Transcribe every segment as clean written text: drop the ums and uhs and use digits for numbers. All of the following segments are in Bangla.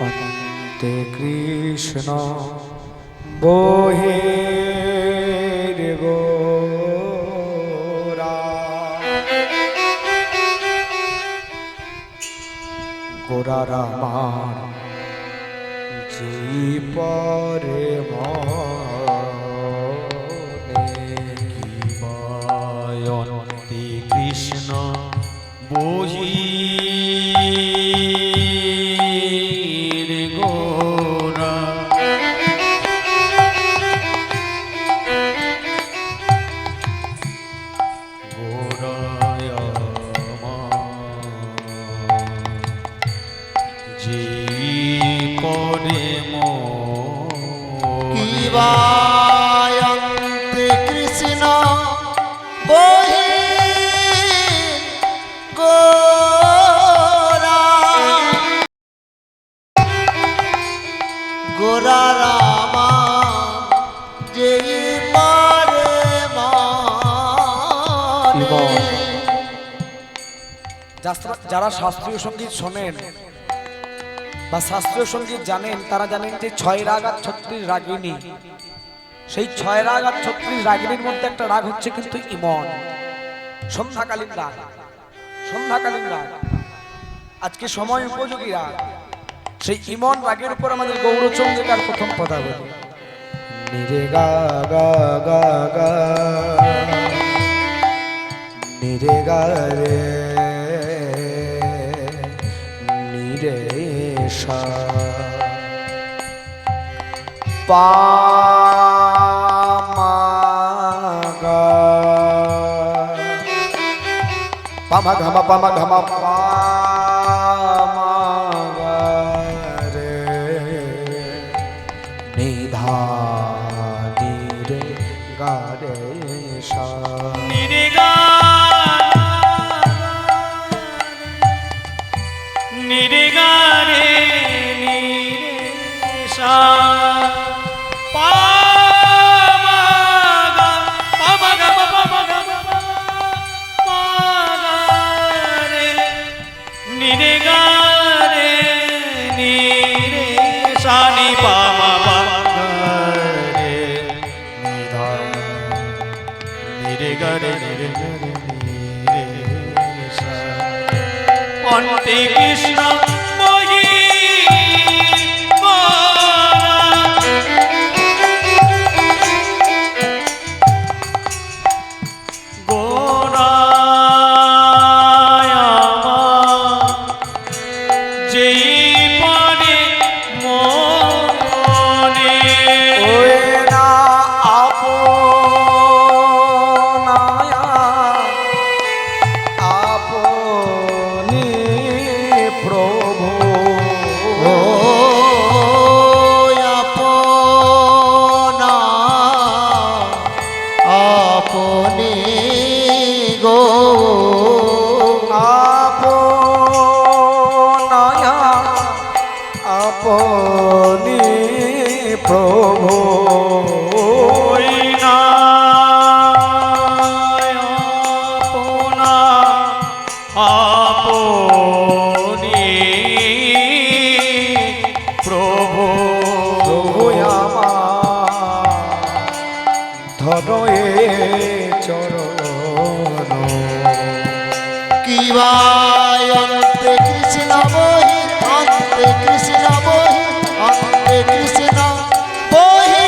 অন্তে কৃষ্ণ বহে রে গোরা গোরার আমার জীবরে অন্তে কৃষ্ণ বহি গোরা গোরায় যে পরে অন্তে কৃষ্ণ বহি গোরা গোরা রামা যেই পারে যারা শাস্ত্রীয় সঙ্গীত শোনেন বা শাস্ত্রীয় সঙ্গীত জানেন তারা জানেন যে ৬ রাগ আর ৩৬ রাগিনী। সেই ৬ রাগ আর ৩৬ রাগিনীর মধ্যে একটা রাগ হচ্ছে কিন্তু ইমন, সন্ধ্যাকালীন রাগ। সন্ধ্যাকালীন রাগ আজকে সময় উপযোগী রাগ। সেই ইমন রাগের উপর আমাদের গৌরচন্দ্রিকার প্রথম কথা বলি নিরে গা গা গা গা নিরে গা রে নিরে সা পা মা গা পা মা ঘা মা পা মা ঘা মা পা মা গা রে নি ধা নি রে গা রে সা নিরে গা নিরে গা রে নিরে সা পা মা গা পা মা গা পা মা গা পা গা রে নিরে গা রে নিরে সা নি পা মা পা গা রে নি ধা নিরে গা রে নিরে গা রে নিরে সা অন্তে কৃষ্ণ বহি গোরায় আমার যেই পরে মনে ওই না আপনায়া আপনি প্রভু ও আপনা আপনি গো আপনায়া আপনি প্রভু ওই না আপনা আপনি প্রভু ধরে চরণ কিবা অন্তে কৃষ্ণ বহি অন্তে কৃষ্ণ বহি অন্তে কৃষ্ণ বহি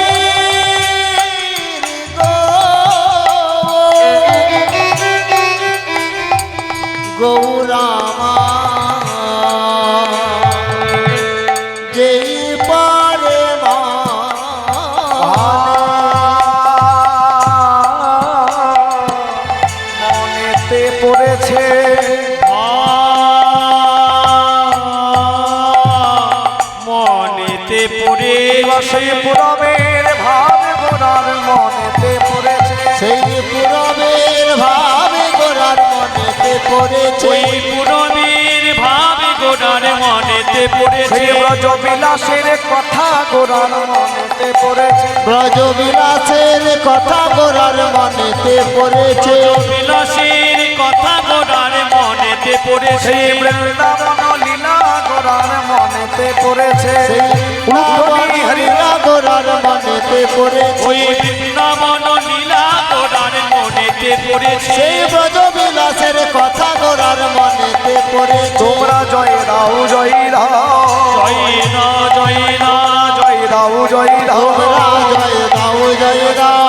গৌরামা যেই পারে মনেতে পড়েছে মনেতে পড়ে সেই পুরবের ভাব গোরার মনেতে পড়েছে সেই পুরবের ভাবে গোরার মনেতে পড়েছে ওই পুরবীর ভাবে গোড়ার মনেতে পড়েছে সেই ব্রজবিলাসের কথা গোরার মনেতে পড়েছে ব্রজবিলাসের কথা গোরার মনেতে পড়েছে বিলাসের কথা গোড়ার মনেতে পড়েছে সেই বৃন্দাবন লীলা গোরার মনেতে পড়েছে সেই বৃন্দাবন লীলা গোরার মনেতে পড়েছে ওই বৃন্দাবন লীলা গোরার মনেতে পড়েছে সেই ব্রজবিলাসের কথা গোরার মনেতে পড়েছে তোমরা জয় দাও জয় দাও জয় না জয় না জয় দাও জয় দাও তোমরা জয় দাও জয় দাও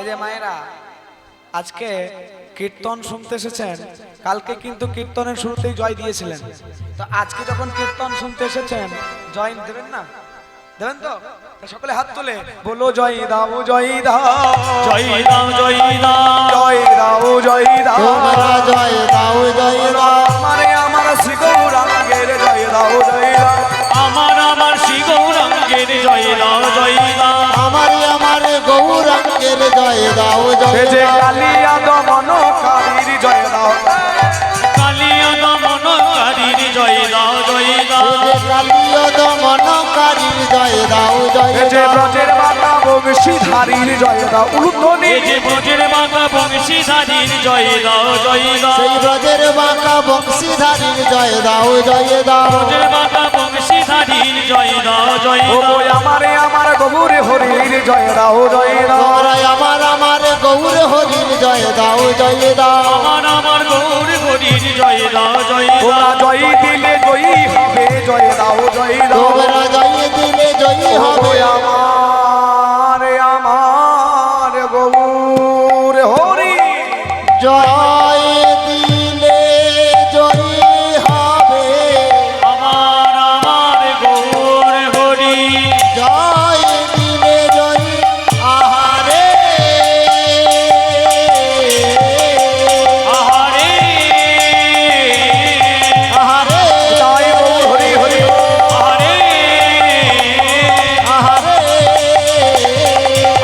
এই যে মায়েরা আজকে কীর্তন শুনতে এসেছেন, কালকে কিন্তু কীর্তনের শুরুতেই জয় দিয়েছিলেন, তো আজকে যখন কীর্তন শুনতে এসেছেন জয় দেবেন না? দেবেন তো? সকলে হাত তুলে বলো জয় দাও জয় দাও জয় দাও জয় দাও জয় দাও জয় দাও তোমরা জয় দাও জয় দাও আমারে আমার শ্রী গৌরাঙ্গের জয় দাও জয় দাও আমার শ্রী গৌরাঙ্গের জয় দাও জয় দাও আমার গৌরাঙ্গের জয় দাও জয় সে যে দাও কালিয়া দমনকারীর জয় দাও কালিয়া দমনকারীর জয় দাও জয় দাও যে কালীয় দমনকারীর জয় দাও জয় সে যে দাও ব্রজের মাতা বংশীধারীর জয় দাও উলুধ্বনি এই যে ব্রজের বাঁকা বংশীধারীর জয় দাও জয় দাও সেই ব্রজের বাঁকা বংশীধারীর জয় দাও জয় দাও ব্রজের বাঁকা বংশীধারীর জয় দাও জয় ও দাও আমারে আমার গৌরে হরির জয় দাও জয় দাও তোমরা আমার গৌর হরির জয় দাও জয় দাও আমার গৌর হরির জয় দাও জয় তোমরা দাও জয় দিলে জয়ী হবে জয় দাও জয় দাও তোমরা জয় দিলে জয়ী হবে আমার গৌর হরি জয় দিলে জয়ী হবে আমার গৌর হরি জয় দিলে জয়ী আহারে আহারে আহারে জয় গৌর হরি হরি আহারে আহারে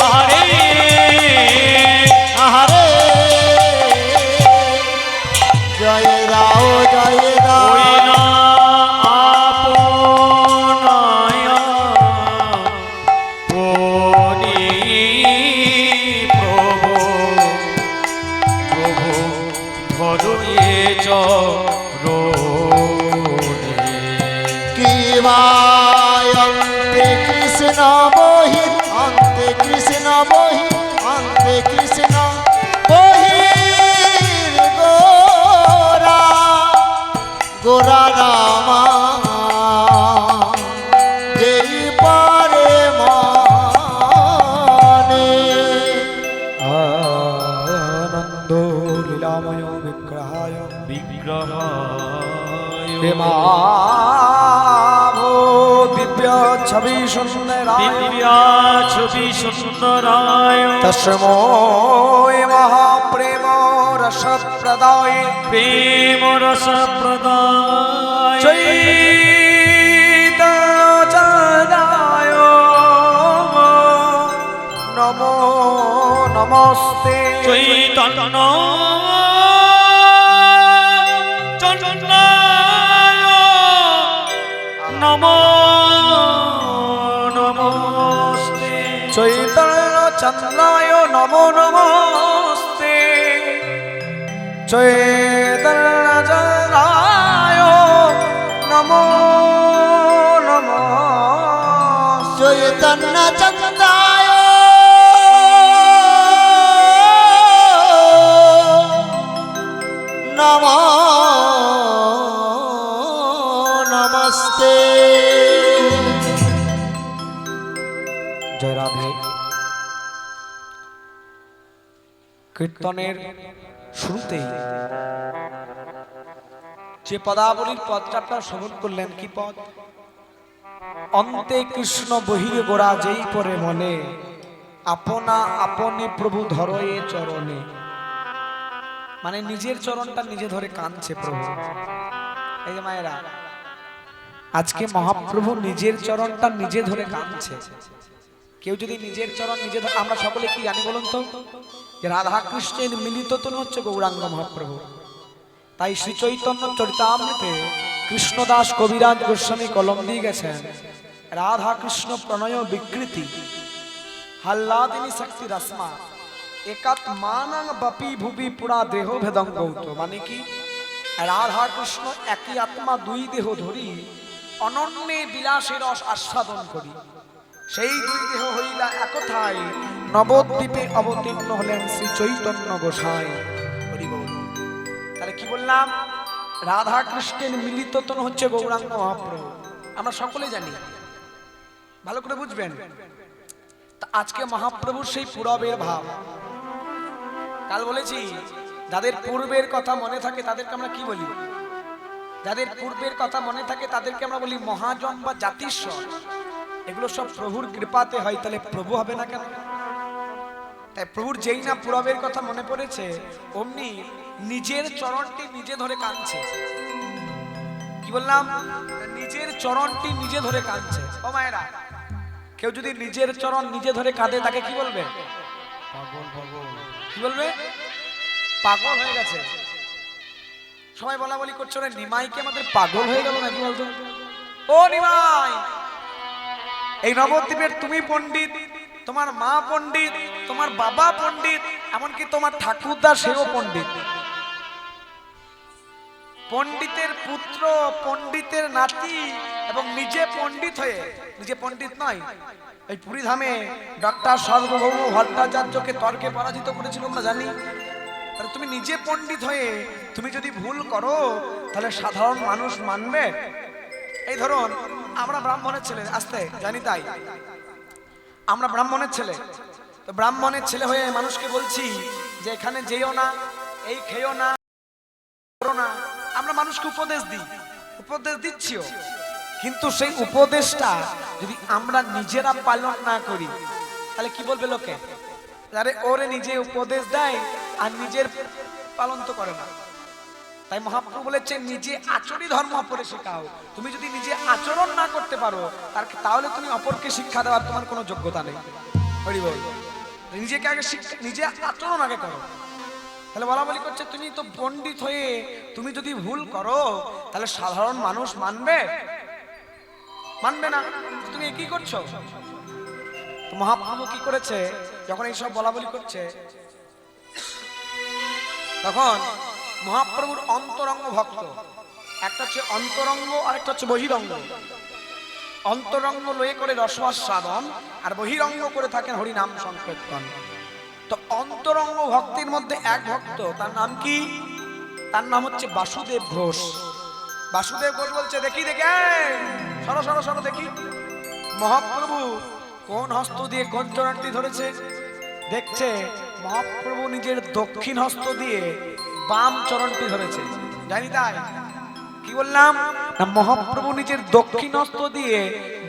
আহারে আহারে জয় দাও জয় দাও ওই না আপনায়া পনি প্রভু প্রভু ধরুয়ে চরণে কি অন্তে কৃষ্ণ বহি অন্তে কৃষ্ণ বহি অন্তে কৃষ্ণ বহির গোরা গোরা রামা যেই পারে মানে আনন্দ লীলাময় বিগ্রহায় বিগ্রহায় প্রেমাভো দিব্য ছবি সুন্দরায় দিব্যা ছবি সুন্দরায় তস্মৈ মহাপ্রেম রস প্রদায় প্রেম রস প্রদায় চৈতন্যায় নমো নমস্তে চৈতন্য চন্দ্রায় নমো নমস্তে চৈতন্য চন্দ্রায় নমো নমস্তে চৈতন্য চন্দ্রায় নমো নমস্তে চৈতন্য চন্দায় নম নমস্তে জয় রাধে। কীর্তনের শুরুতেই যে পদাবলীর পদটা আপনারা শ্রবণ করলেন, কি পদ? অন্তে কৃষ্ণ বহিরে গোড়া যেই পরে মনে, আপনা আপনি প্রভু ধরয়ে চরণে। মানে নিজের চরণটা নিজে ধরে কাঁদছে প্রভু। এই যে মায়েরা, আজকে মহাপ্রভু নিজের চরণটা নিজে ধরে কাঁদছে। কেউ যদি নিজের চরণ নিজে ধরে, আমরা সকলে কি জানি বলুন তো, যে রাধা কৃষ্ণের মিলিত তনু হচ্ছে গৌরাঙ্গ মহাপ্রভু। তাই শ্রী চৈতন্য চরিতামৃতে কৃষ্ণদাস কবিরাজ গোস্বামী কলম দিয়ে গেছেন, রাধা কৃষ্ণ প্রণয় বিকৃতি হাল্লাদিনী শক্তি রসমা একাত মানং বপি ভুবি পুরা দেহ ভেদং গৌত। মানে কি, রাধা কৃষ্ণ একই আত্মা দুই দেহ ধরি অনন্যে বিলাসের রস আস্বাদন করি। সেই দুই দেহ হইলা একথায় নবদ্বীপে অবতীর্ণ হলেন শ্রী চৈতন্য গোসাই। হরি বল। তাহলে কি বললাম? রাধা কৃষ্ণের মিলিত তনু হচ্ছে গৌরাঙ্গ মহাপ্রভু। আমরা সকলে জানি, ভালো করে বুঝবেন। তা আজকে মহাপ্রভুর সেই পুরবের ভাব। কাল বলেছি, যাদের পূর্বের কথা মনে থাকে তাদেরকে আমরা কি বলি? যাদের পূর্বের কথা মনে থাকে তাদেরকে আমরা বলি মহাজন বা জাতিস্বর। এগুলো সব প্রভুর কৃপাতে হয়, তাহলে প্রভু হবে না কেন? তাই প্রভুর যেই না পুরবের কথা মনে পড়েছে, অমনি নিজের চরণটি নিজে ধরে কাঁদছে। কি বললাম? নিজের চরণটি নিজে ধরে কাঁদছে। ও মায়েরা, কেউ যদি নিজের চরণ নিজে ধরে কাঁদে তাকে কি বলবে? পাগল। কি বলবে? পাগল হয়ে গেছে। সবাই বলা বলি করছো, রে নিমাই কি আমাদের পাগল হয়ে গেল নাকি বলতো? ও নিমাই, এই নবদ্বীপের তুমি পণ্ডিত, তোমার মা পণ্ডিত, তোমার বাবা পণ্ডিত, এমনকি তোমার ঠাকুরদা সেও পণ্ডিত। পণ্ডিতের পুত্র, পণ্ডিতের নাতি এবং নিজে পণ্ডিত হয়ে, নিজে পণ্ডিত নয়, এই পুরীধামে ডক্টর সার্বভৌম ভট্টাচার্যকে তর্কে পরাজিত করেছিল আমরা জানি। তাহলে তুমি নিজে পণ্ডিত হয়ে তুমি যদি ভুল করো তাহলে সাধারণ মানুষ মানবে? এই ধরুন আমরা ব্রাহ্মণের ছেলে, আসতে জানি তাই আমরা ব্রাহ্মণের ছেলে, তো ব্রাহ্মণের ছেলে হয়ে মানুষকে বলছি যে এখানে যেও না, এই খেয়েও না, করো না। আমরা মানুষকে উপদেশ দিচ্ছিও, কিন্তু সেই উপদেশটা যদি আমরা নিজেরা পালন না করি তাহলে কি বলবে লোকে? আরে ওরে নিজে উপদেশ দেয় আর নিজের পালন তো করে না। তাই মহাপ্রভু বলেছেন নিজে আচরণই ধর্ম অপরে শেখাও। তুমি যদি নিজে আচরণ না করতে পারো তাহলে তুমি অপরকে শিক্ষা দেওয়ার তোমার কোনো যোগ্যতা নেই। হরি বল। নিজেকে আগে নিজে আচরণ আগে করো। তাহলে বলা বলি করছে তুমি তো পণ্ডিত হয়ে তুমি যদি ভুল করো তাহলে সাধারণ মানুষ মানবে না। তুমি কি করছো? তো মহাপ্রভু কি করেছে? যখন এইসব বলা বলি করছে তখন মহাপ্রভুর অন্তরঙ্গ ভক্ত, একটা হচ্ছে অন্তরঙ্গ আর একটা হচ্ছে বহিরঙ্গ। অন্তরঙ্গ লয়ে করে রসাস্বাদন আর বহিরঙ্গ করে থাকেন হরিনাম সংকীর্তন। তো অন্তরঙ্গ ভক্তির মধ্যে এক ভক্ত, তার নাম কি? তার নাম হচ্ছে বাসুদেব ঘোষ। বাসুদেব ঘোষ বলছে, দেখি সরো দেখি মহাপ্রভু কোন হস্ত দিয়ে কোন চরণটি ধরেছে। দেখছে মহাপ্রভু নিজের দক্ষিণ হস্ত দিয়ে বাম চরণটি ধরেছে। জানি তাই কি বললাম না, মহাপ্রভু নিজের দক্ষিণ হস্ত দিয়ে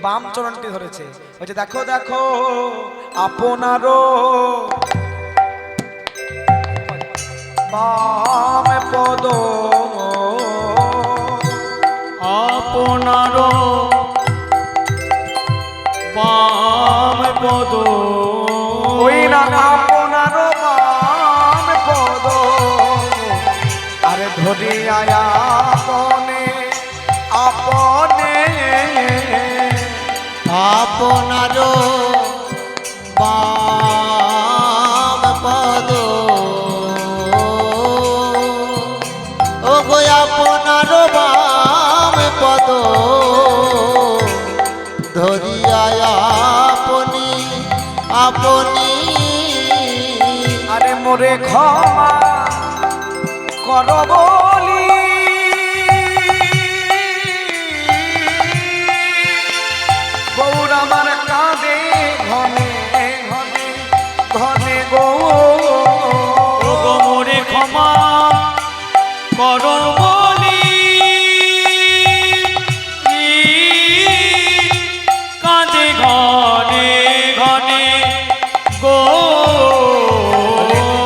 বাম চরণটি ধরেছে। বলছে দেখো আপনারও বাম পদ, আপনারও বাম পদ, ওই না আপনারও বাম পদ, আরে ধরিয়া আপনে আপনারও বাম পদ, ও গো আপনারও বাম পদ ধরিয়া আপনি আরে মোরে ক্ষমা কর বলি, গৌর আমার কাঁদে ঘনে গো। ও গো মোরে ক্ষমা করো বলি, কাঁদে ঘনে গো।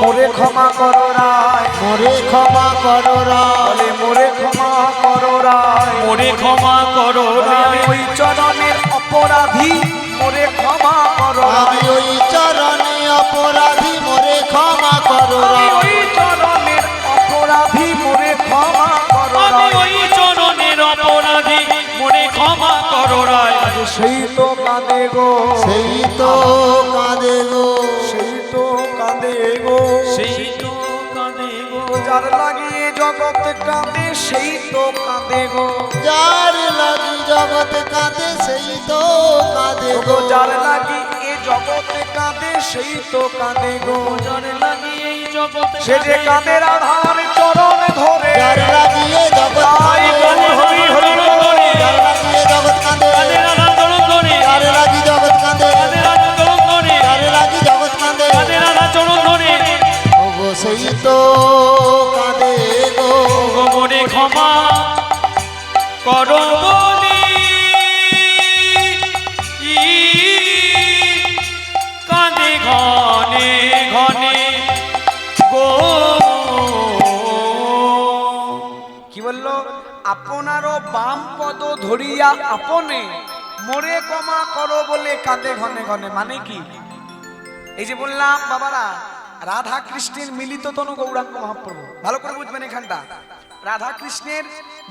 মোরে ক্ষমা করো রায়, মোরে ক্ষমা করো রায়, মোরে ক্ষমা করো রায়, মোরে ক্ষমা করো আমি ওই চরণের অপরাধী, মোরে ক্ষমা করো আমি ওই চরণে অপরাধী, মোরে ক্ষমা করো আমি রায়, ওই চরণের অপরাধী, মোরে ক্ষমা করো আমি ওই চরণের অপরাধী, মোরে ক্ষমা করো রায়। সেই তো কাঁদে গো, সেই তো কাঁদে গো, সেই তো কাঁদে গো, সেই তো কাঁদে গো। যার লাগিয়ে জগৎ কাঁদে সেই তো কাঁদে গো, যার লাগি জগৎ কাঁদে সেই তো কাঁদে ও গো গো যার লাগি এ জগৎ কাঁদে সেই তো কাঁদে গো, যার লাগি এই জগতে সে যে কাঁদে রাধার চরণ ধরে, যার লাগিয়ে জগৎ তাই কাঁদে বল হরি হরি ধরে, যার লাগিয়ে জগৎ কাঁদে কাঁদে রাধা চরণ ধরে, যার লাগি জগৎ কাঁদে কাঁদে রাধা চরণ ধরে, যার লাগি জগৎ কাঁদে কাঁদে রাধা চরণ ধরে। ও গো সেই তো কাঁদে গো গো মনে ক্ষমা করো বলি, কাঁদে ঘনে ঘনে গো। কি বললো? আপনারও বাম পদ ধরিয়া আপনে মোরে ক্ষমা করো বলে কাঁদে ঘনে ঘনে। মানে কি? এই যে বললাম বাবারা, রাধা কৃষ্ণের মিলিত তনু গৌরাঙ্গ মহাপ্রভু, ভালো করে বুঝবেন এখানটা, রাধা কৃষ্ণের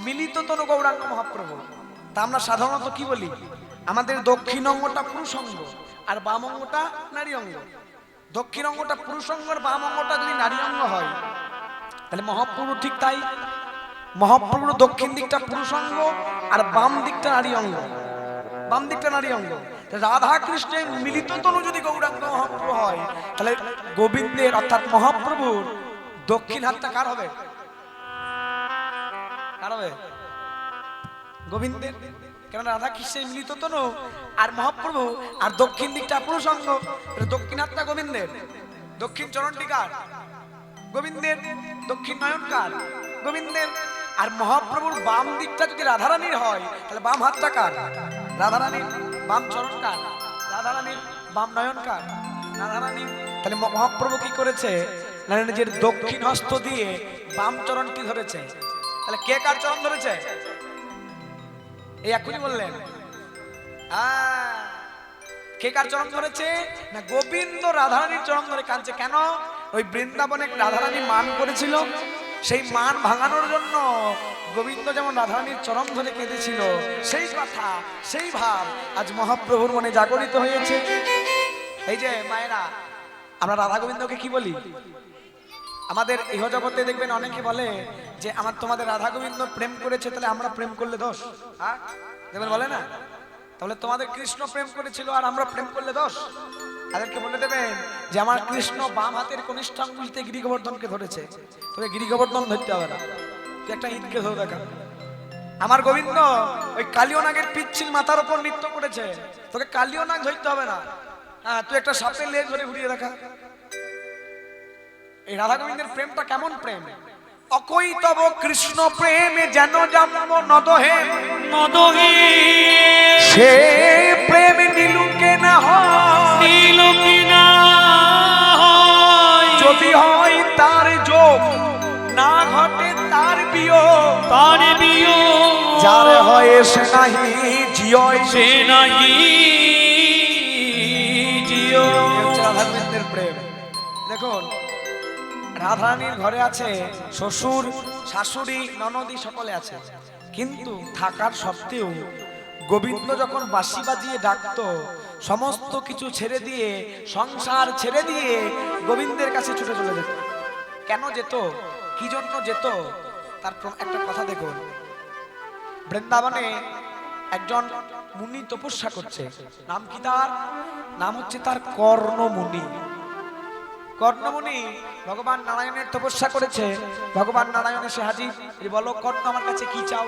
মিলিত তনু গৌরাঙ্গ মহাপ্রভু। তা আমরা সাধারণত কি বলি? আমাদের দক্ষিণ অঙ্গটা পুরুষ অঙ্গ আর বাম অঙ্গটা নারী অঙ্গ। দক্ষিণ অঙ্গটা পুরুষ অঙ্গ আর বাম অঙ্গটা যদি নারী অঙ্গ হয়, তাহলে মহাপ্রভু ঠিক তাই। মহাপ্রভুর দক্ষিণ দিকটা পুরুষ অঙ্গ আর বাম দিকটা নারী অঙ্গ, বাম দিকটা নারী অঙ্গ। রাধা কৃষ্ণের মিলিত তনু যদি গৌরাঙ্গ মহাপ্রভু হয়, তাহলে গোবিন্দের অর্থাৎ মহাপ্রভুর দক্ষিণ হাতটা কার হবে? কার হবে? গোবিন্দের। কেন? রাধা কৃষ্ণের মিলিত তনু আর মহাপ্রভু, আর দক্ষিণ দিকটা পুরুষ অঙ্গ, দক্ষিণ হাতটা গোবিন্দের, দক্ষিণ চরণটি কার? গোবিন্দের। দক্ষিণ নয়ন কার? গোবিন্দের। আর মহাপ্রভুর বাম দিকটা যদি রাধারানীর হয়, তাহলে বাম হাতটা কার? রাধারানীর। বাম চরণ কার? রাধারানীর। বাম নয়ন কার? রাধারানীর। তাহলে মহাপ্রভু কি করেছে? না, নিজের দক্ষিণ হস্ত দিয়ে বাম চরণটি ধরেছে। তাহলে কে কার চরণ ধরেছে? এই এখনই বললেন। কে কার চরণ ধরেছে? না, গোবিন্দ রাধারানীর চরণ ধরে কাঁদছে। কেন? ওই বৃন্দাবনে রাধারানী মান করেছিল, সেই মান ভাঙানোর জন্য গোবিন্দ যেমন রাধারানীর চরণ ধরে কেঁদেছিল, সেই কথা, সেই ভাব আজ মহাপ্রভুর মনে জাগরিত হয়েছে। এই যে মায়েরা, আমরা রাধা গোবিন্দকে কি বলি? আমাদের ইহ জগতে দেখবেন অনেকে বলে যে আমার তোমাদের রাধা গোবিন্দ প্রেম করেছে, তাহলে আমরা প্রেম করলে দোষ। হ্যাঁ, দেখবেন বলে না? তাহলে তোমাদের কৃষ্ণ প্রেম করেছিল আর আমরা প্রেম করলে দোষ। তাদেরকে বলে দেবেন যে আমার কৃষ্ণ বাম হাতের কনিষ্ঠ আঙ্গুলিতে গিরি গোবর্ধনকে ধরেছে, তোকে গিরি গোবর্ধন ধরতে হবে না, তুই একটা ঈদকে ধরে দেখা। আমার গোবিন্দ ওই কালিও নাগের পিচ্ছিল মাথার উপর নৃত্য করেছে, তোকে কালিও নাগ ধরতে হবে না, হ্যাঁ তুই একটা সাপের লেজ ধরে ঘুরিয়ে দেখা। এই রাধা গোবিন্দের প্রেমটা কেমন প্রেম? অকই তব কৃষ্ণ প্রেমে যেন জন্ম নদহে নদহে সে প্রেম নীলুকে না হয়, নীলকে না হয়, যদি হয় তার যোগ না ঘটে তার বিয়োগ, তার বিয়োগ যার হয় সে নাহি জিয়য় সে নাহি জিও। রাধা গোবিন্দের প্রেম। দেখুন, রাধারানীর ঘরে আছে শ্বশুর, শাশুড়ি, ননদি, সকলে আছে, কিন্তু থাকার সত্ত্বেও গোবিন্দ যখন বাঁশি বাজিয়ে ডাকতো, সমস্ত কিছু ছেড়ে দিয়ে, সংসার ছেড়ে দিয়ে গোবিন্দের কাছে ছুটে চলে যেত। কেন যেত? কি জন্য যেত? তার একটা কথা দেখুন। বৃন্দাবনে একজন মুনি তপস্যা করছে, নাম কি তার? নাম হচ্ছে তার কর্ণমুনি। কর্ণমুনি ভগবান নারায়ণের তপস্যা করেছে। ভগবান নারায়ণ এসে হাজির, বলো কর্ণ আমার কাছে কি চাও?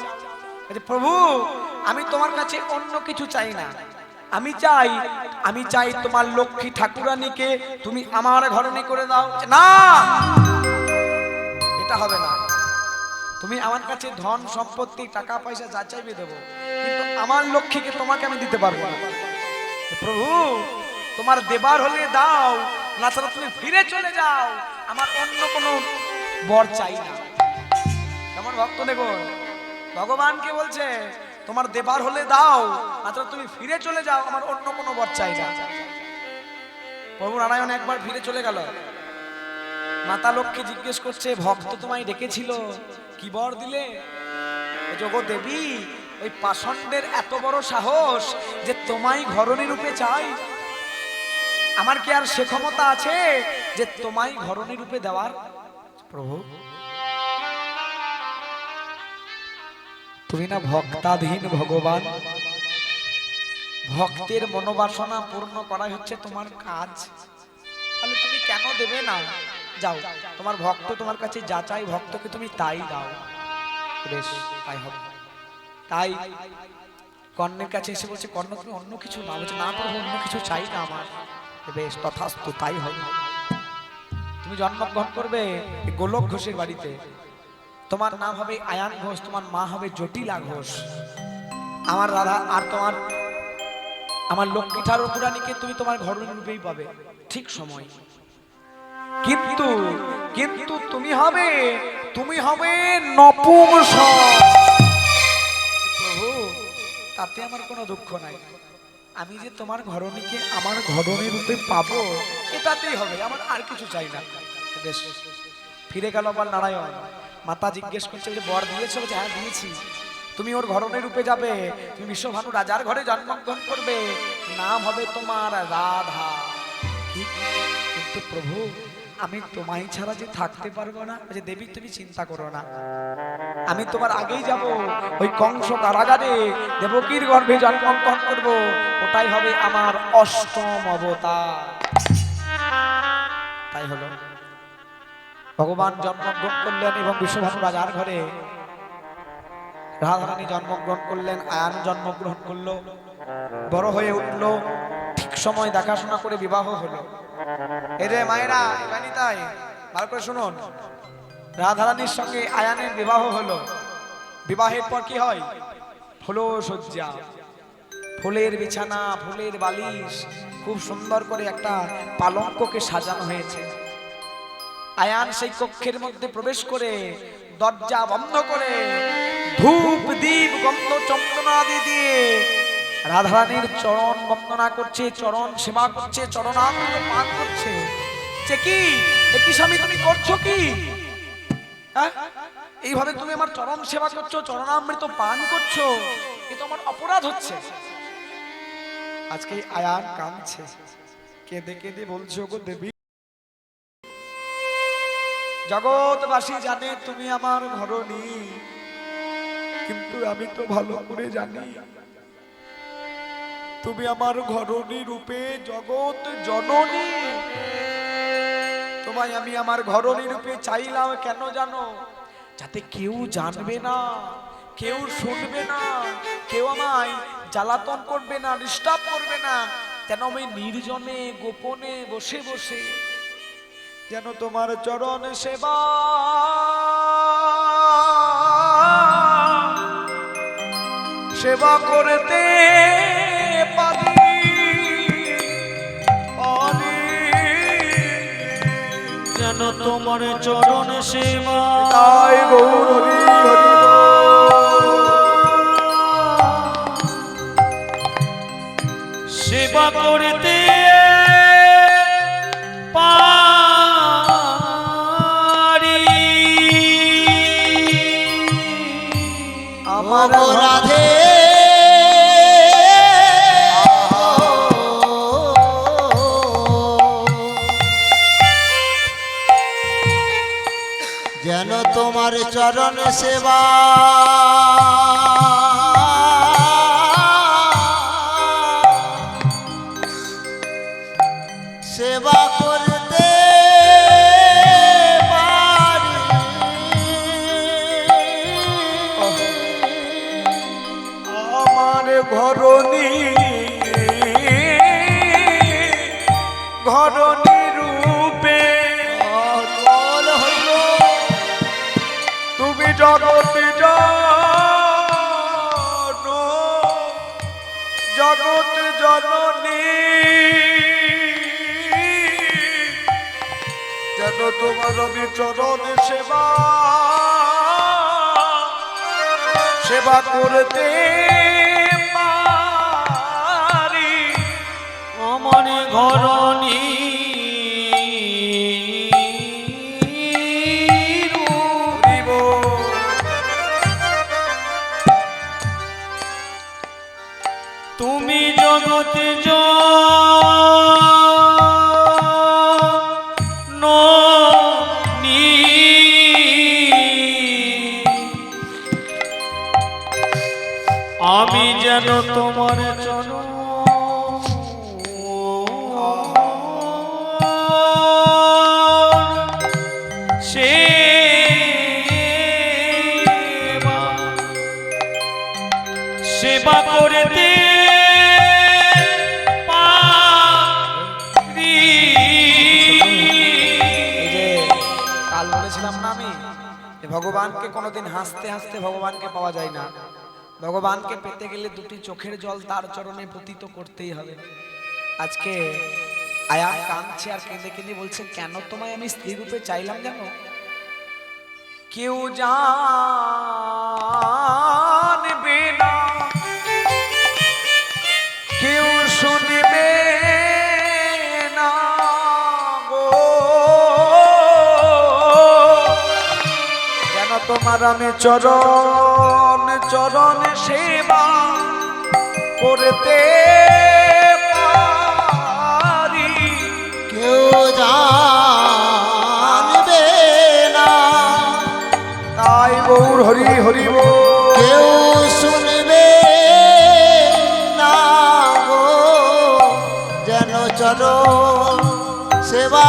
প্রভু, আমি তোমার কাছে অন্য কিছু চাই না, আমি চাই তোমার লক্ষ্মী ঠাকুরানীকে তুমি আমার ঘরণী করে দাও। না, এটা হবে না। তুমি আমার কাছে ধন সম্পত্তি টাকা পয়সা যা চাইবে দেবো, কিন্তু আমার লক্ষ্মীকে তোমাকে আমি দিতে পারবো না। প্রভু, তোমার দেবার হলে দাও, না ছাড়া তুমি ফিরে চলে যাও, আমার অন্য কোনো বর চাই না। কেমন ভক্ত দেখুন, ভগবানকে বলছে তোমার দেবার হলে দাও, না ছাড়া তুমি ফিরে চলে যাও, আমার অন্য কোনো বর চাই না। প্রভু নারায়ণ একবার ফিরে চলে গেল। মাতা লক্ষ্মী জিজ্ঞেস করছে, ভক্ত তোমায় ডেকেছিল, কি বর দিলে? যোগ দেবী, ওই পাষণ্ডের এত বড় সাহস যে তোমায় ঘরণী রূপে চাই, আমার কি আর সে ক্ষমতা আছে যে তোমায় ঘরণী রূপে দেওয়ার? প্রভু তুমি না ভক্তাধীন ভগবান, ভক্তের মনোবাসনা পূর্ণ করাই হচ্ছে তোমার কাজ, তাহলে তুমি কেন দেবে না? যাও, তোমার ভক্ত তোমার কাছে যা চাই ভক্তকে তুমি তাই দাও। বেশ, তাই হবে। তাই কর্ণের কাছে এসে বলছে, কর্ণ তুমি অন্য কিছু না, বলছে না প্রভু অন্য কিছু চাই না আমার। বেশ, তথাস্তু, তাই হবে। তুমি জন্মগ্রহণ করবে এই গোলক ঘোষের বাড়িতে, তোমার নাম হবে আয়ান ঘোষ, তোমার মা হবে জটিলা ঘোষ। আমার রাধা আর তোমার আমার লক্ষ্মী ঠাকুরানীকে তুমি তোমার ঘরের রূপেই পাবে ঠিক সময়। কিন্তু কিন্তু তুমি হবে নপুংসক। প্রভু, তাতে আমার কোনো দুঃখ নাই, আমি যে তোমার ঘরণীকে আমার ঘরণী রূপে পাবো এটাতেই হবে, আমার আর কিছু চাই না। বেশ, ফিরে গেল আবার নারায়ণ। মাতা জিজ্ঞেস করছে যে বর দিয়েছো? বলছে হ্যাঁ দিয়েছি। তুমি ওর ঘরণী রূপে যাবে, তুমি বিশ্বভানু রাজার ঘরে জন্মগ্রহণ করবে, নাম হবে তোমার রাধা। কিন্তু প্রভু, আমি তোমায় ছাড়া যে থাকতে পারবো না। যে দেবী তুমি চিন্তা করো না, আমি তোমার আগেই যাব, ওই কংস কারাগারে দেবকীর গর্ভে জন্মগ্রহণ করব, ওটাই হবে আমার অষ্টম অবতার। তাই হলো, ভগবান জন্মগ্রহণ করলেন এবং বিশ্বভানু রাজার ঘরে রাধারানী জন্মগ্রহণ করলেন, আয়ান জন্মগ্রহণ করলো, বড় হয়ে উঠলো, ঠিক সময় দেখাশোনা করে বিবাহ হলো। এই যে মায়েরা, তাই ভালো করে শুনুন, রাধারানীর সঙ্গে আয়ানের বিবাহ হলো। বিবাহের পর কি হয়? ফুলশয্যা, ফুলের বিছানা, ফুলের বালিশ, খুব সুন্দর করে একটা পালঙ্ককে সাজানো হয়েছে। আয়ান সেই কক্ষের মধ্যে প্রবেশ করে দরজা বন্ধ করে ধূপ দীপ গন্ধ চন্দনাদি দিয়ে রাধারানীর চরণ বন্দনা করছে, চরণ সেবা করছে, চরণামৃত পান করছে। যে কি একই স্বামী তুমি করছো কি? হ্যাঁ, এইভাবে তুমি আমার চরণ সেবা করছো, চরণামৃত পান করছো, এ তো আমার অপরাধ হচ্ছে। আজকে আয়ান কাঁদছে, কেঁদে কেঁদে বলছে, ওগো দেবী, জগৎবাসী জানে তুমি আমার ঘরণী, কিন্তু আমি তো ভালো করে জানি তুমি আমার ঘরণী রূপে জগৎ জননী। তোমায় আমি আমার ঘরণী রূপে চাইলাম কেন জানো? যাতে কেউ জানবে না, কেউ শুনবে না, কেউ আমায় জ্বালাতন করবে না, ডিস্টার্ব করবে না, যেন আমি নির্জনে গোপনে বসে বসে যেন তোমার চরণ সেবা সেবা করতে পারি। যেন তোমার চরণ সেবা, তাই গৌর হরি হরি সেবা করতে পারি। আমার রাধে যেন তোমার চরণ সেবা সেবা করতে পারি। আমার ঘরণী ঘরণী রূপে বল হইল তুমি জগৎ জানো, জগৎ জননী, যেন তোমার আমি চরণ সেবা সেবা করতে পারি। আমার ঘরণী হরিব তুমি জগৎ জননী, তোমার চরণ সেবা করতে পারি। এই যে কাল বলেছিলাম না আমি যে ভগবানকে কোনোদিন হাসতে হাসতে ভগবানকে পাওয়া যায় না। ভগবানকে পেতে গেলে দুটি চোখের জল তার চরণে পতিত করতেই হবে। আজকে আয়ান কাঁদছে আর কেঁদে কেঁদে বলছে, কেন তোমায় আমি স্ত্রী রূপে চাইলাম জানো? কেউ জানবে না, কেউ শুনবে না গো, কেন তোমার আমি চরণ চরণ সেবা করতে পারি। কেউ জানবে না, তাই গৌর হরি হরি বল। কেউ শুনবে না গো, যেন চরণ সেবা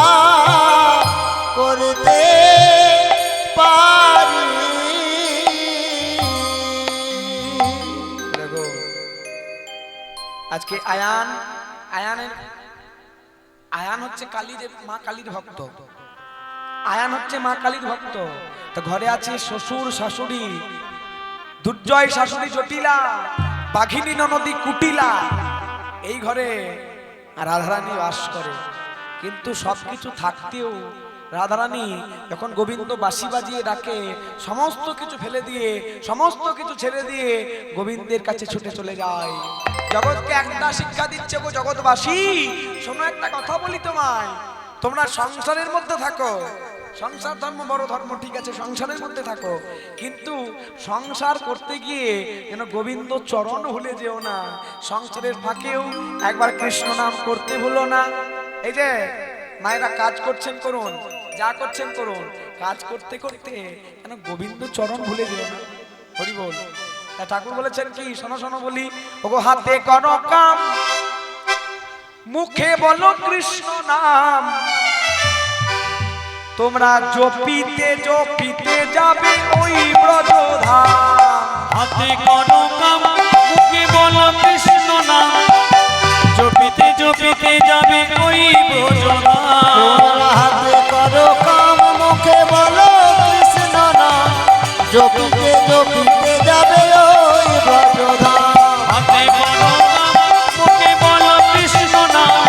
করতে পারি। দেখো আজকে আয়ান হচ্ছে কালীর, মা কালীর ভক্ত। আয়ান হচ্ছে মা কালীর ভক্ত। তো ঘরে আছে শ্বশুর শাশুড়ি, দুর্জয় শাশুড়ি জটিলা, বাঘিনী ননদী কুটিলা, এই ঘরে রাধারানী বাস করে। কিন্তু সবকিছু থাকতেও রাধারানী যখন গোবিন্দ বাঁশি বাজিয়ে ডাকে, সমস্ত কিছু ফেলে দিয়ে, সমস্ত কিছু ছেড়ে দিয়ে গোবিন্দের কাছে ছুটে চলে যায়। জগৎকে একটা শিক্ষা দিচ্ছে গো জগৎবাসী, শোনো একটা কথা বলি তোমায়, তোমরা সংসারের মধ্যে থাকো, সংসার ধর্ম বড় ধর্ম, ঠিক আছে, সংসারের মধ্যে থাকো, কিন্তু সংসার করতে গিয়ে যেন গোবিন্দ চরণ ভুলে যেও না। সংসারের ফাঁকেও একবার কৃষ্ণ নাম করতে ভুলো না। এই যে মায়েরা কাজ করছেন করুন, যা করছেন করুন, কাজ করতে করতে যেন গোবিন্দ চরণ ভুলে যেও না। হরি বল। তা ঠাকুর বলেছেন কি, শোনো শোনো বলি, ওগো হাতে করো কাম, মুখে বলো কৃষ্ণ নাম, তোমরা জপিতে জপিতে যাবে ওই ব্রজধাম। হাতে কোনো কাম, মুখে বলো কৃষ্ণ নাম, জপিতে জপিতে যাবে ওই ব্রজধাম। তোমরা হাতে করো কাম, মুখে বলো কৃষ্ণ নাম, জপিতে জপিতে যাবে ওই ব্রজধাম। হাতে কোনো কাম, মুখে বলো কৃষ্ণ নাম,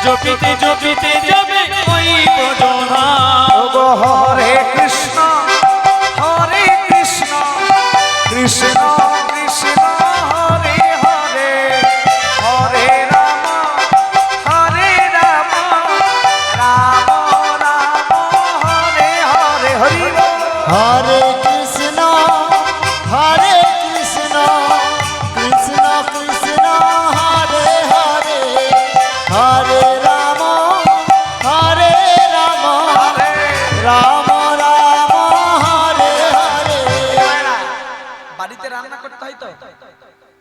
জপিতে জপিতে যাবে ওই ব্রজধাম। ওগো হরে কৃষ্ণ কৃষ্ণ কৃষ্ণ হরে হরে, হরে রাম রাম রাম হরে হরে। হরি বল। হরে কৃষ্ণ কৃষ্ণ কৃষ্ণ হরে হরে, হরে রাম রাম রাম রাম হরে হরে। বাড়িতে রান্না করতে হয় তো,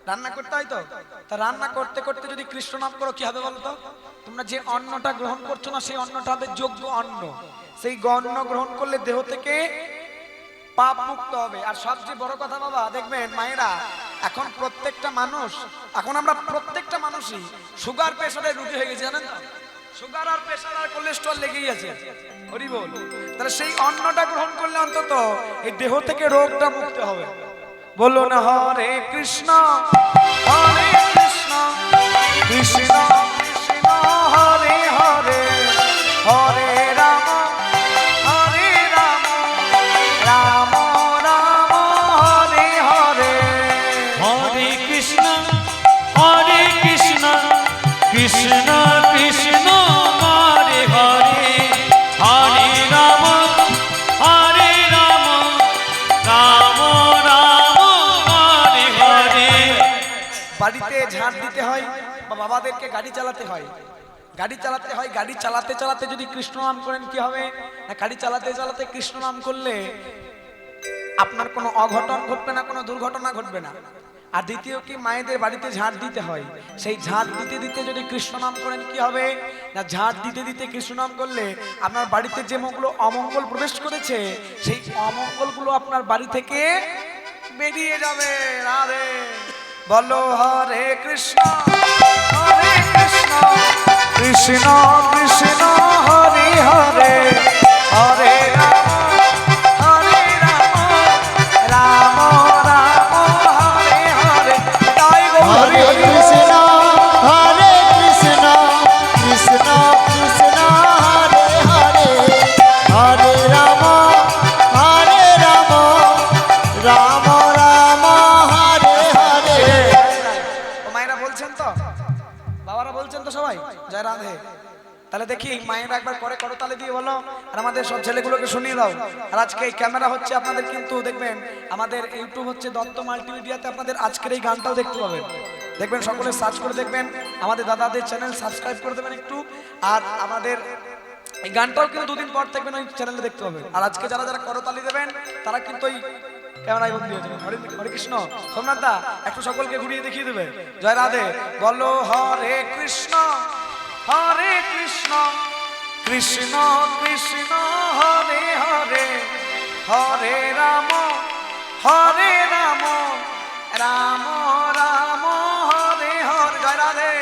রান্না করতে হয় তো, তা রান্না করতে করতে যদি কৃষ্ণ নাম করো কি হবে বলো তো? তোমরা যে অন্নটা গ্রহণ করছো না, সেই অন্নটা হবে যোগ্য অন্ন। সেই অন্ন গ্রহণ করলে দেহ থেকে পাপ মুক্ত হবে। আর সবচেয়ে বড় কথা বাবা, দেখবেন মায়েরা, এখন প্রত্যেকটা মানুষ, এখন আমরা প্রত্যেকটা মানুষই সুগার প্রেসারে রোগী হয়ে গেছে, জানেন তো? সুগার আর প্রেসার আর কোলেস্ট্রল লেগেই আছে। হরি বল। তাহলে সেই অন্নটা গ্রহণ করলে অন্তত এই দেহ থেকে রোগটা মুক্ত হবে। বলুন হরে কৃষ্ণ কৃষ্ণ কৃষ্ণ হরে হরে, হরে রাম রাম রাম হরে হরে। হরে কৃষ্ণ কৃষ্ণ কৃষ্ণ হরে হরে, হরে রাম রাম রাম হরে হরে। বাড়িতে ঝাড় দিতে হয় বা বাবাদেরকে গাড়ি চালাতে হয়, গাড়ি চালাতে হয়, গাড়ি চালাতে চালাতে যদি কৃষ্ণ নাম করেন কি হবে না, গাড়ি চালাতে চালাতে কৃষ্ণ নাম করলে আপনার কোনো অঘটন ঘটবে না, কোনো দুর্ঘটনা ঘটবে না। আর দ্বিতীয় কি মায়েদের বাড়িতে ঝাঁট দিতে হয়, সেই ঝাঁট দিতে দিতে যদি কৃষ্ণ নাম করেন কি হবে না, ঝাঁট দিতে দিতে কৃষ্ণ নাম করলে আপনার বাড়িতে যে অমঙ্গল প্রবেশ করেছে সেই অমঙ্গলগুলো আপনার বাড়ি থেকে বেরিয়ে যাবে। রাধে বলো হরে কৃষ্ণ কৃষ্ণ কৃষ্ণ হরে হরে হরে রাম হরে রাম রাম রাম হরে হরে। তাই গো হরে কৃষ্ণ কৃষ্ণ কৃষ্ণ হরে হরে হরে রাম রাম রাম হরে হরে। ও মায়েরা বলছেন তো, বাবারা বলছেন তো সবাই জয় রাধে। তাহলে দেখি মায়েরা একবার করে করতালি দিয়ে বলো, আর আমাদের সব ছেলেগুলোকে শুনিয়ে দাও। আর আজকে এই ক্যামেরা হচ্ছে আপনাদের, কিন্তু দেখবেন আমাদের ইউটিউব হচ্ছে দত্ত মাল্টিমিডিয়াতে আপনাদের আজকের এই গানটাও দেখতে পাবেন। দেখবেন সকলে সার্চ করে দেখবেন, আমাদের দাদাদের চ্যানেল সাবস্ক্রাইব করে দেবেন একটু। আর আমাদের এই গানটাও কিন্তু দুদিন পর দেখবেন ওই চ্যানেলে দেখতে পাবেন। আর আজকে যারা যারা করতালি দেবেন তারা কিন্তু ওই ক্যামেরায় বন্দী হয়ে যাবেন। হরে কৃষ্ণ। সোমনাথ দা একটু সকলকে ঘুরিয়ে দেখিয়ে দেবে। জয় রাধে বলো হরে কৃষ্ণ কৃষ্ণ কৃষ্ণ হরে হরে হরে রাম রাম রাম হরে হরে। জয় রাধে।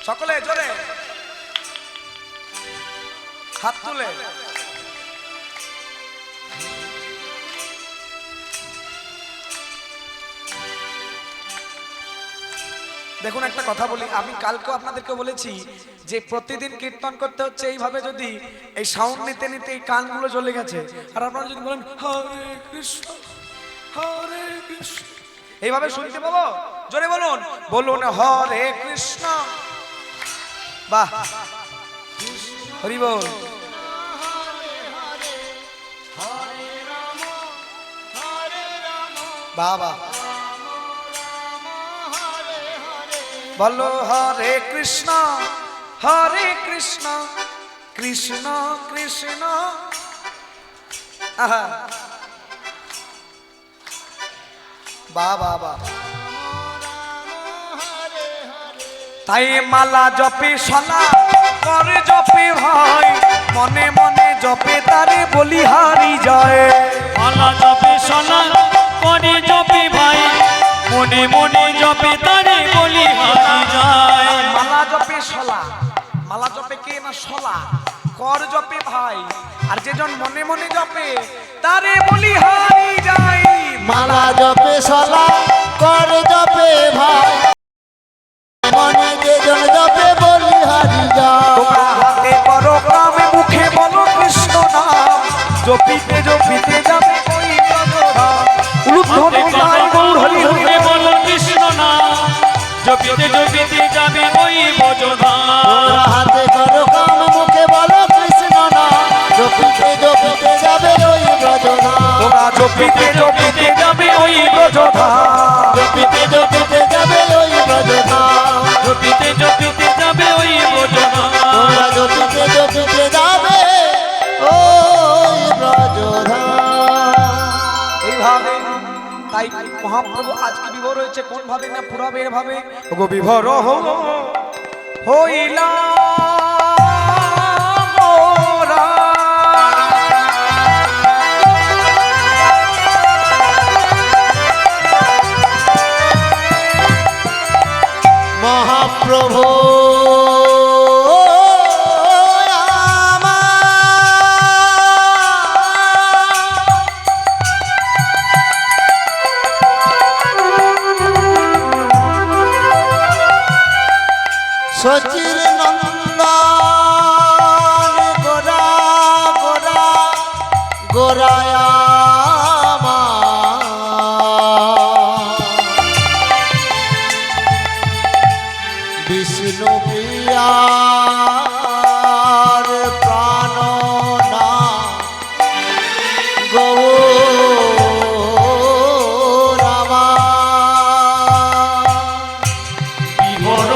সকলে জোরে হাত তুলে। দেখুন একটা কথা বলি, আমি কালকেও আপনাদেরকে বলেছি যে প্রতিদিন কীর্তন করতে হচ্ছে এইভাবে, যদি এই সাউন্ড নিতে নিতে এই কানগুলো জ্বলে গেছে, আর আপনারা যদি বলেন হরে কৃষ্ণ এইভাবে শুনতে পাবো। জোরে বলুন, বলুন হরে কৃষ্ণ। বাহ, হরি বল। বাবা বলো হরে কৃষ্ণ কৃষ্ণ কৃষ্ণ। আহা বাবা। তাই মালা জপে শালা করে জপে ভাই, মনে মনে জপে তারে বলিহারি যায়। মালা জপে সোনা করে জপে ভাই, মনে মনে জপে তারে বলি হারি যায়। মালা জপে শলা, মালা জপে কে না শলা, কর জপে ভাই, আর যেজন মনে মনে জপে তারে বলিহারি যায়। মালা জপে শলা কর জপে ভাই, মনে যেজন জপে বলিহারি যায়। তোমরা হাতে করো কাম, মুখে বলো কৃষ্ণ নাম, জপিতে জপিতে যাবে ওই পদধাম। ঊর্ধ্বমুখী গৌর হরি হরি বলো কৃষ্ণ নাম, জপিতে জপিতে যাবে ওই ব্রজধাম। তোমরা হাতে করো কাম, মুখে বলো কৃষ্ণ নাম, জপিতে জপিতে যাবে ওই ব্রজধাম। তোমরা জপিতে জপিতে যাবে ওই ব্রজধাম। জপিতে জপিতে যাবে ওই ব্রজধাম। জপিতে জপিতে যাবে ওই ব্রজধাম। তোমরা জপিতে জপিতে যাবে ওই ব্রজধাম। এইভাবে তাই মহাপ্রভু আজকে বিভোর হয়েছে কোন ভাবে না পুরাবের ভাবে। ওগো বিভোর হইলা মোরা। মহাপ্রভু সচির নন্দন গোরা গোরা গোরায়া বিষ্ণু প্রিয়ার প্রাণ না গৌরামা। বিভোর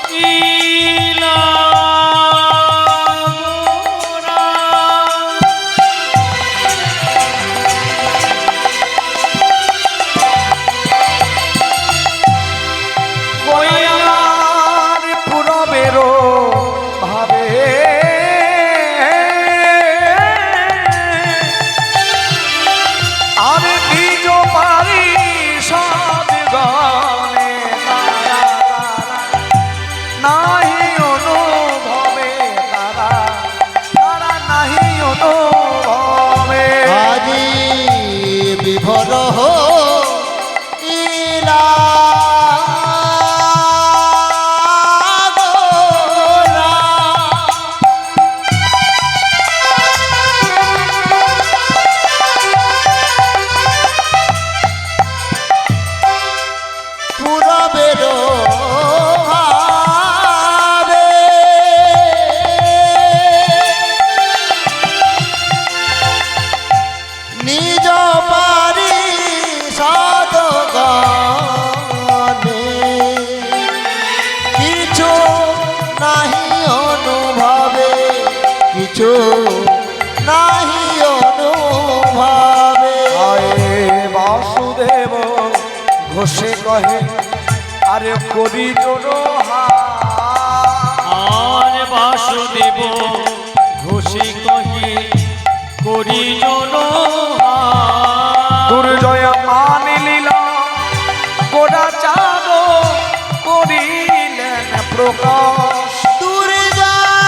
হইলা মোরা। কিছু নাহি অনুভাবে। আয়ে বাসুদেব ঘোষে কহে আরে করি জোড়হা আর বাসুদেব ঘোষে কহে করি জোড়হা। দুর্জয় মান লীলা গোড়া চাঁদ করিলেন প্রকাশ দূরে যায়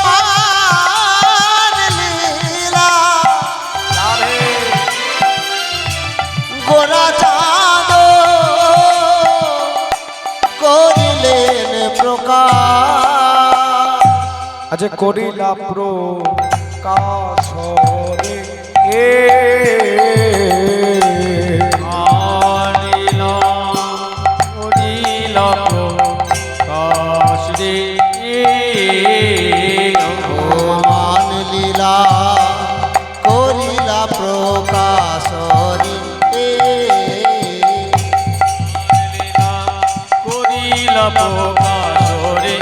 মান লীলা গোরা চাঁদ করিলেন প্রকাশ। আজ করিলা প্রকাশ রে এ আনিল করিল প্রকাশ রে মান লীলা করিলা প্রকাশ রে। করিল প্রকাশ রে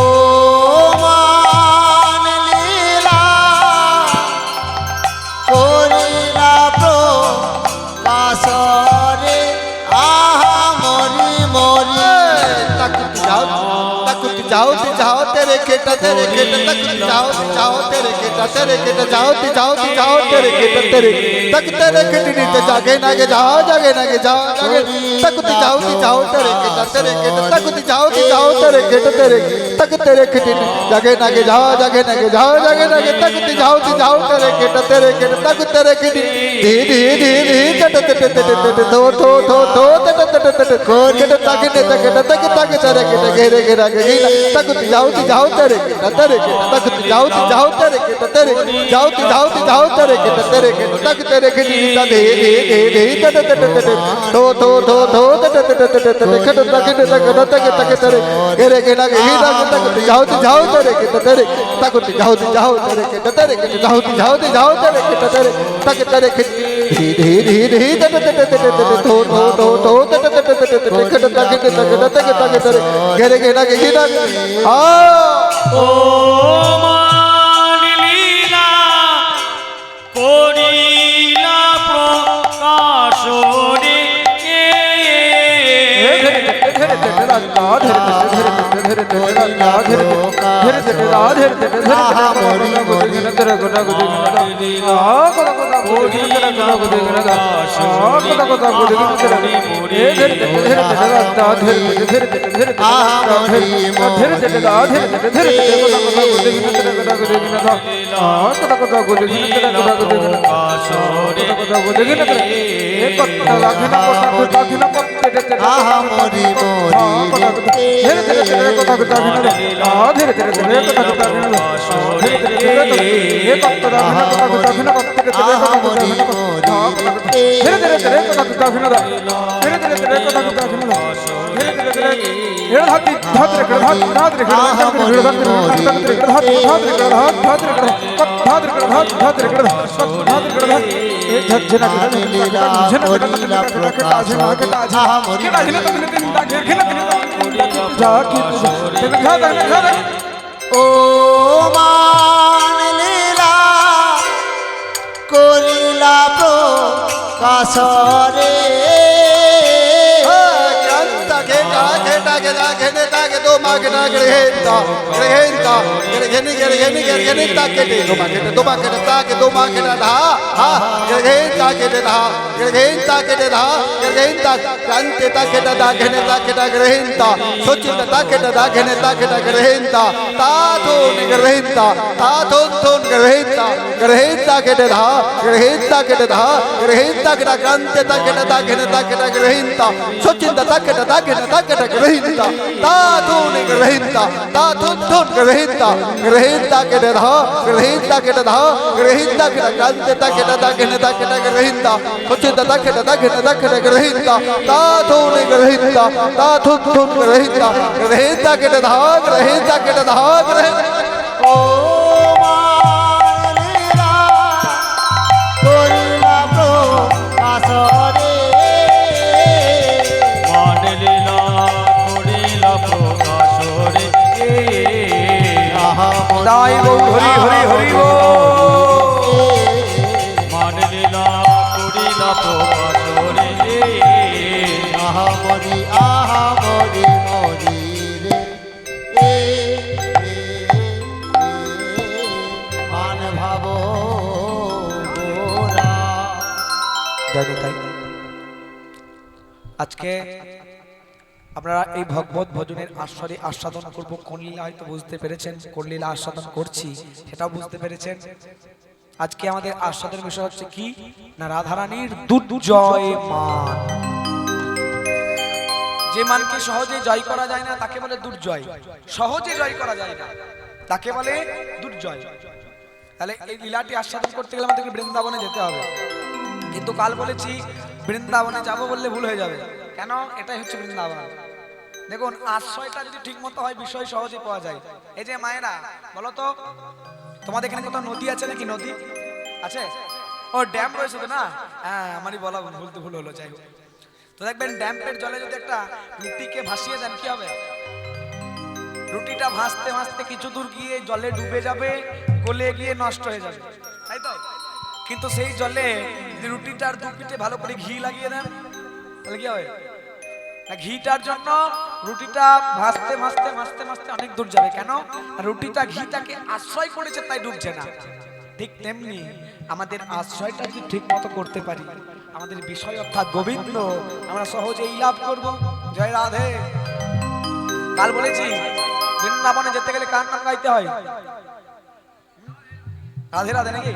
ও মান লীলা করিলা প্রকাশ রে। আহা মরি মরি তাকুতি যাও তেরে কেটা তেরে কেটা তাকুতি যাও তেরে কেটা তেরে কেটা যাও তেরে কেটা তেরে तक तेरे खिटनी ते जागे नागे जाओ जागे तकुति जाओ तेरे केटा तेरे केटा तकुति जाओ तेरे केटा तेरे तक तेरे खिटनी जागे नागे जाओ जागे तकुति जाओ तेरे केटा तक तेरे खिटनी धी धी धी धी तट तट तट तट थो थो थो थो तट तट तट केटा तक तेरे केटा घेरे घेरा घेरा तकुति जाओ तेरे केटा तकुति जाओ तेरे केटा तेरे जाओ तेरे केटा तक तेरे खिटनी दे दे दे दे तट तट तट थो थो थो थो तट तट तट तट खट तक तक तेरे घेरे घेरा घेरा तक जाओ तेरे केटा तेरे तकुति जाओ तेरे केटा तेरे जाओ तेरे केटा तेरे तक तेरे खिटनी धी धी धी तट तट तट थो थो थो थो तट तट तट खट तक तेरे घेरे घेरा घेरा आ ও মান লীলা করিলা প্রকাশ রে ও মান লীলা করিলা প্রকাশ রে মান লীলা করিলা প্রকাশ রে করিলা প্রকাশ রে আহা মরি মরি রে এ, এ, মান ভাব গোরা। জানি তাই আজকে আপনারা এই ভগবত ভজনের আস্বাদে আস্বাদন করব। কোন লীলা হয়তো বুঝতে পেরেছেন, কোন লীলা আস্বাদন করছি সেটাও বুঝতে পেরেছেন। আজকে আমাদের আস্বাদের বিষয় হচ্ছে কি না, রাধারানীর দুর্জয় মান। যে মানকে সহজে জয় করা যায় না তাকে বলে দুর্জয়, সহজে জয় করা যায় না তাকে বলে দুর্জয়। তাহলে এই লীলাটি আস্বাদন করতে গেলে আমাদেরকে বৃন্দাবনে যেতে হবে। কিন্তু কাল বলেছি বৃন্দাবনে যাব বললে ভুল হয়ে যাবে। কেন? এটাই হচ্ছে বৃন্দাবন। দেখুন, আশ্রয়টা যদি ঠিক মতো হয় বিষয় সহজে পাওয়া যায়। এই যে মায়েরা বলো তো, তোমাদের এখানে কোথাও নদী আছে নাকি? নদী আছে? ও ড্যাম রয়েছে তো না? হ্যাঁ, আমারই বলা ভুল হলো, যাই হোক। তো দেখবেন ড্যামের জলে যদি একটা রুটিকে ভাসিয়ে দেন কি হবে? রুটিটা ভাসতে ভাসতে কিছু দূর গিয়ে জলে ডুবে যাবে, গলে গিয়ে নষ্ট হয়ে যাবে, তাই তো? কিন্তু সেই জলে যদি রুটিটার দু পিঠে ভালো করে ঘি লাগিয়ে দেন তাহলে কি হবে? না, ঘিটার জন্য রুটিটা ভাসতে ভাসতে ভাসতে ভাসতে অনেক দূর যাবে। কেন? রুটিটা ঘিটাকে আশ্রয় করেছে তাই ডুবছে না। ঠিক তেমনি আমাদের আশ্রয়টা যদি ঠিক মতো করতে পারি, আমাদের বিষয় অর্থাৎ গোবিন্দ আমরা সহজেই লাভ করব। জয় রাধে। কাল বলেছি বৃন্দাবনে যেতে গেলে কার নাম গাইতে হয়? রাধে রাধে নাকি?